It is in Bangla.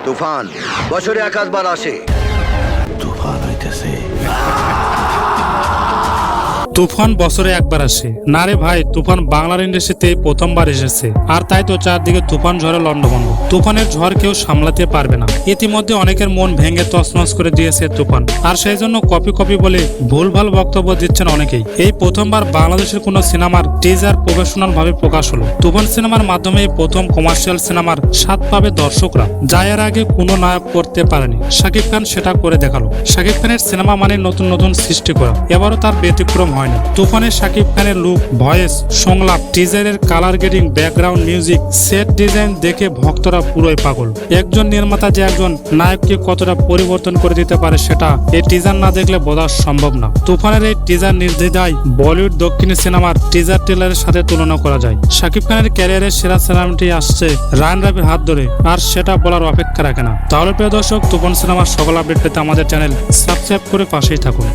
তুফান বছরে একাধবার আসে। তুফান হইতেছে। তুফান বছরে একবার আসে না রে ভাই, তুফান বাংলার ইন্ডাস্ট্রিতে প্রথমবার এসেছে, আর তাই তো চারদিকে তুফান ঝড়ে লন্ডভন্ড। তুফানের ঝড় কেউ সামলাতে পারবে না। ইতিমধ্যে অনেকের মন ভেঙে তছনছ করে দিয়েছে তুফান, আর সেই জন্য কপি কপি বলে ভুলভাল বক্তব্য দিচ্ছেন অনেকেই। এই প্রথমবার বাংলাদেশের কোনো সিনেমার টিজার প্রফেশনাল ভাবে প্রকাশ হলো। তুফান সিনেমার মাধ্যমে এই প্রথম কমার্শিয়াল সিনেমার স্বাদ পাবে দর্শকরা, যা এর আগে কোনো নায়ক করতে পারেনি। শাকিব খান সেটা করে দেখালো। শাকিব খানের সিনেমা মানে নতুন নতুন সৃষ্টি করা, এবারও তার ব্যতিক্রম হয়। তুফানে শাকিব খানের লুক, ভয়েস, সংলাপ, টিজারের colour grading, background music, set design দেখে ভক্তরা পুরোই পাগল। একজন নির্মাতা যে একজন নায়ককে কতটা পরিবর্তন করে দিতে পারে সেটা এই টিজার না দেখলে বোঝা সম্ভব না। তুফানের এই টিজার নির্দ্বিধায় বলিউড দক্ষিণী সিনেমার টিজার ট্রেলারের সাথে তুলনা করা যায়। শাকিব খানের ক্যারিয়ারের সেরা সিনেমাটি আসছে রায়ন রাফির হাত ধরে, আর সেটা বলার অপেক্ষা রাখে না। তাহলে প্রিয় দর্শক, তুফান সিনেমার সকল আপডেট পেতে আমাদের চ্যানেল সাবস্ক্রাইব করে পাশেই থাকুন।